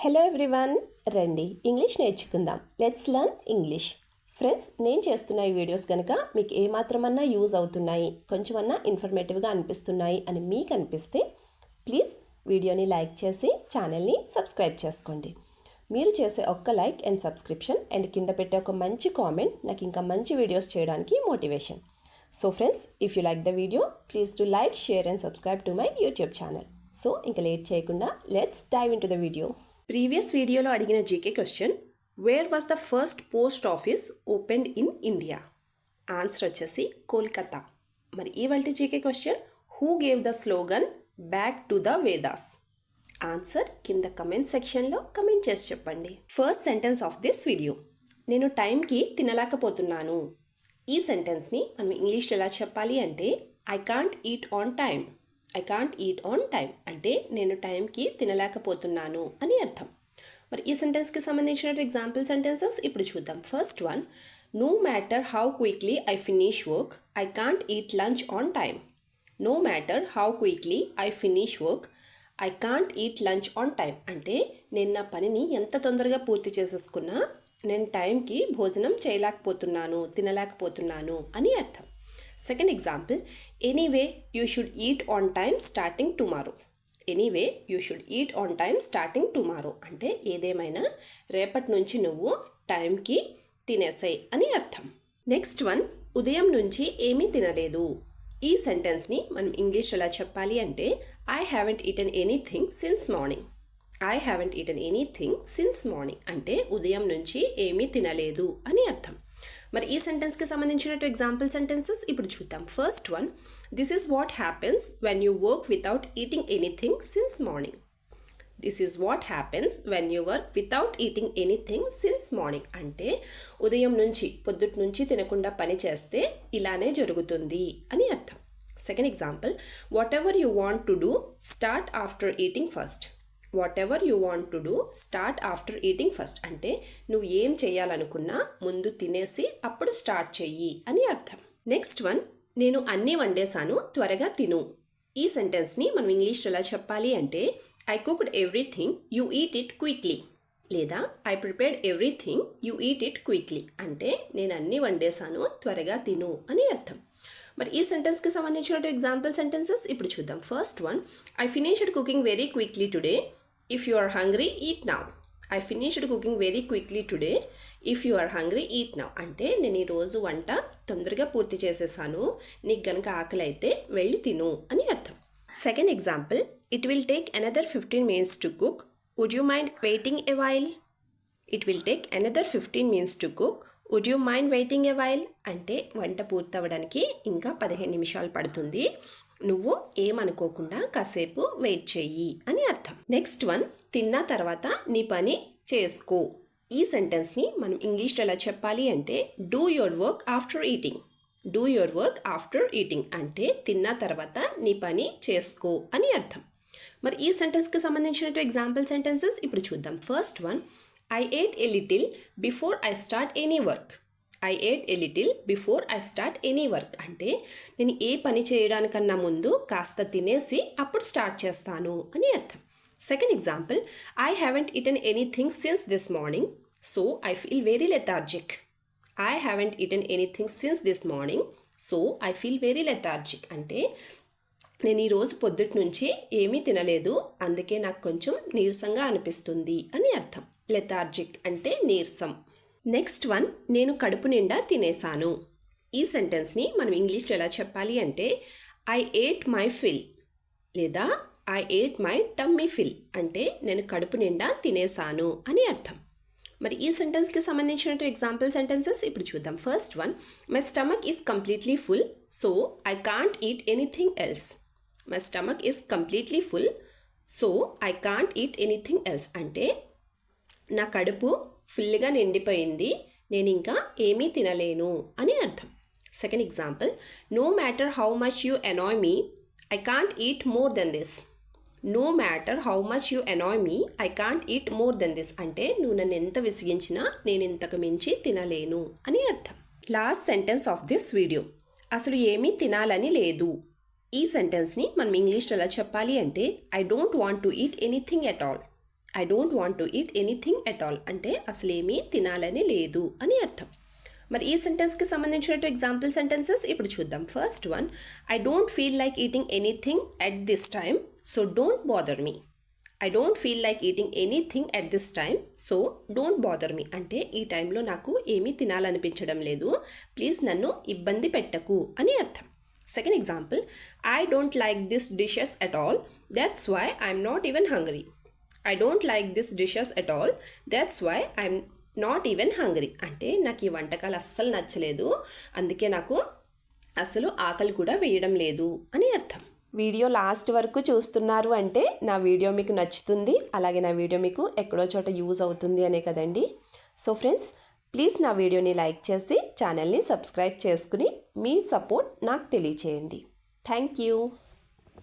Hello everyone, రండి English నేర్చుకుందాం. Let's learn English. Friends, నేను చేస్తున్న ఈ వీడియోస్ కనుక మీకు ఏమాత్రమన్నా యూజ్ అవుతున్నాయి, కొంచెమన్నా ఇన్ఫర్మేటివ్గా అనిపిస్తున్నాయి అని మీకు అనిపిస్తే ప్లీజ్ వీడియోని లైక్ చేసి ఛానల్ని సబ్స్క్రైబ్ చేసుకోండి. మీరు చేసే ఒక్క లైక్ అండ్ సబ్స్క్రిప్షన్ అండ్ కింద పెట్టే ఒక మంచి కామెంట్ నాకు ఇంకా మంచి వీడియోస్ చేయడానికి motivation. So friends, if you like the video please do like, share and subscribe to my YouTube channel. So ఇంకా లేట్ చేయకుండా let's dive into the video. Previous వీడియోలో అడిగిన GK question, where was the first post office opened in India? Answer వచ్చేసి కోల్కతా. మరి ఇవాల్టి GK question, who gave the slogan back to the Vedas? Answer కింద comment సెక్షన్లో comment చేసి చెప్పండి. First sentence of this video, నేను టైంకి తినలేకపోతున్నాను. ఈ సెంటెన్స్ని మనం ఇంగ్లీష్లో ఎలా చెప్పాలి అంటే, I can't eat on time. I can't eat on time అంటే నేను టైంకి తినలేకపోతున్నాను అని అర్థం. మరి ఈ సెంటెన్స్కి సంబంధించిన ఎగ్జాంపుల్ సెంటెన్సెస్ ఇప్పుడు చూద్దాం. First one, no matter how quickly I finish work, I can't eat lunch on time. No matter how quickly I finish work, I can't eat lunch on time అంటే నేను నా పనిని ఎంత తొందరగా పూర్తి చేసేసుకున్నా నేను టైంకి భోజనం చేయలేకపోతున్నాను, తినలేకపోతున్నాను అని అర్థం. Second example, anyway you should eat on time starting tomorrow. Anyway you should eat on time starting tomorrow అంటే ఏదేమైనా రేపటి నుంచి నువ్వు టైంకి తినేసాయి అని అర్థం. నెక్స్ట్ వన్, ఉదయం నుంచి ఏమీ తినలేదు. ఈ సెంటెన్స్ని మనం ఇంగ్లీష్ ఎలా చెప్పాలి అంటే, I haven't eaten anything since morning. I haven't eaten anything since morning అంటే ఉదయం నుంచి ఏమీ తినలేదు అని అర్థం. మరి ఈ సెంటెన్స్కి సంబంధించిన ఎగ్జాంపుల్ సెంటెన్సెస్ ఇప్పుడు చూద్దాం. First one, this is what happens when you work without eating anything since morning. This is what happens when you work without eating anything since morning అంటే ఉదయం నుంచి పొద్దుటి నుంచి తినకుండా పని చేస్తే ఇలానే జరుగుతుంది అని అర్థం. Second example, what ever you want to do start after eating first. What ever you want to do start after eating first అంటే నువ్వు ఏం చేయాలనుకున్నా ముందు తినేసి అప్పుడు స్టార్ట్ చెయ్యి అని అర్థం. నెక్స్ట్ వన్, నేను అన్నీ వండేశాను త్వరగా తిను. ఈ సెంటెన్స్ని మనం ఇంగ్లీష్లో ఎలా చెప్పాలి అంటే, I cooked everything you eat it quickly. లేదా I prepared everything you eat it quickly అంటే నేను అన్నీ వండేశాను త్వరగా తిను అని అర్థం. మరి ఈ సెంటెన్స్కి సంబంధించిన ఎగ్జాంపుల్ సెంటెన్సెస్ ఇప్పుడు చూద్దాం. First one, I finished cooking very quickly today, if you are hungry eat now. I finished cooking very quickly today, if you are hungry eat now అంటే నేను ఈరోజు వంట తొందరగా పూర్తి చేసేసాను, నీకు గనక ఆకలి అయితే వెళ్ళి తిను అని అర్థం. Second example, it will take another 15 minutes to cook, would you mind waiting a while. It will take another 15 minutes to cook, would you mind waiting a while అంటే వంట పూర్తవడానికి ఇంకా 15 నిమిషాలు పడుతుంది, నువ్వు ఏమనుకోకుండా కాసేపు వెయిట్ చెయ్యి అని అర్థం. నెక్స్ట్ వన్, తిన్న తర్వాత నీ పని చేసుకో. ఈ సెంటెన్స్ని మనం ఇంగ్లీష్లో ఎలా చెప్పాలి అంటే, do your work after eating. Do your work after eating అంటే తిన్న తర్వాత నీ పని చేసుకో అని అర్థం. మరి ఈ సెంటెన్స్కి సంబంధించిన ఎగ్జాంపుల్ సెంటెన్సెస్ ఇప్పుడు చూద్దాం. First one, I ate a little before I start any work. I ate a little before I start any work అంటే నేను ఏ పని చేయడానికన్నా ముందు కాస్త తినేసి అప్పుడు స్టార్ట్ చేస్తాను అని అర్థం. Second example, I haven't eaten anything since this morning, so I feel very lethargic. I haven't eaten anything since this morning, so I feel very lethargic అంటే నేను ఈరోజు పొద్దుటి నుంచి ఏమీ తినలేదు, అందుకే నాకు కొంచెం నీరసంగా అనిపిస్తుంది అని అర్థం. లెథార్జిక్ అంటే నీరసం. నెక్స్ట్ వన్, నేను కడుపు నిండా తినేసాను. ఈ సెంటెన్స్ని మనం ఇంగ్లీష్లో ఎలా చెప్పాలి అంటే, ఐ ఏట్ మై ఫిల్. లేదా I ate my tummy fill అంటే నేను కడుపు నిండా తినేసాను అని అర్థం. మరి ఈ సెంటెన్స్కి సంబంధించిన ఎగ్జాంపుల్ సెంటెన్సెస్ ఇప్పుడు చూద్దాం. First one, my stomach is completely full, so I can't eat anything else. My stomach is completely full, so I can't eat anything else అంటే నా కడుపు ఫుల్గా నిండిపోయింది, నేను ఇంకా ఏమీ తినలేను అని అర్థం. Second example, no matter how much you annoy me, I can't eat more than this. No matter how much you annoy me, I can't eat more than this అంటే నువ్వు నన్ను ఎంత విసిగించినా నేను ఇంతకు మించి తినలేను అని అర్థం. Last sentence of this video, అసలు ఏమీ తినాలని లేదు. ఈ సెంటెన్స్ని మనం ఇంగ్లీష్లో ఎలా చెప్పాలి అంటే, I don't want to eat anything at all. I don't want to eat anything at all అంటే అసలేమీ తినాలని లేదు అని అర్థం. మరి ఈ సెంటెన్స్కి సంబంధించినట్టు ఎగ్జాంపుల్ సెంటెన్సెస్ ఇప్పుడు చూద్దాం. First one, I don't feel like eating anything at this time so don't bother me. I don't feel like eating anything at this time so don't bother me అంటే ఈ టైంలో నాకు ఏమీ తినాలనిపించడం లేదు, ప్లీజ్ నన్ను ఇబ్బంది పెట్టకు అని అర్థం. Second example, I don't like this dishes at all that's why I'm not even hungry. I don't like this dishes at all that's why I'm not even hungry అంటే నాకు ఈ వంటకాలు అస్సలు నచ్చలేదు, అందుకే నాకు అసలు ఆకలి కూడా వేయడం లేదు అని అర్థం. వీడియో లాస్ట్ వరకు చూస్తున్నారు అంటే నా వీడియో మీకు నచ్చుతుంది, అలాగే నా వీడియో మీకు ఎక్కడో చోట యూజ్ అవుతుంది అనే కదండి. సో ఫ్రెండ్స్, ప్లీజ్ నా వీడియోని లైక్ చేసి ఛానల్ని సబ్స్క్రైబ్ చేసుకుని మీ సపోర్ట్ నాకు తెలియచేయండి. Thank you.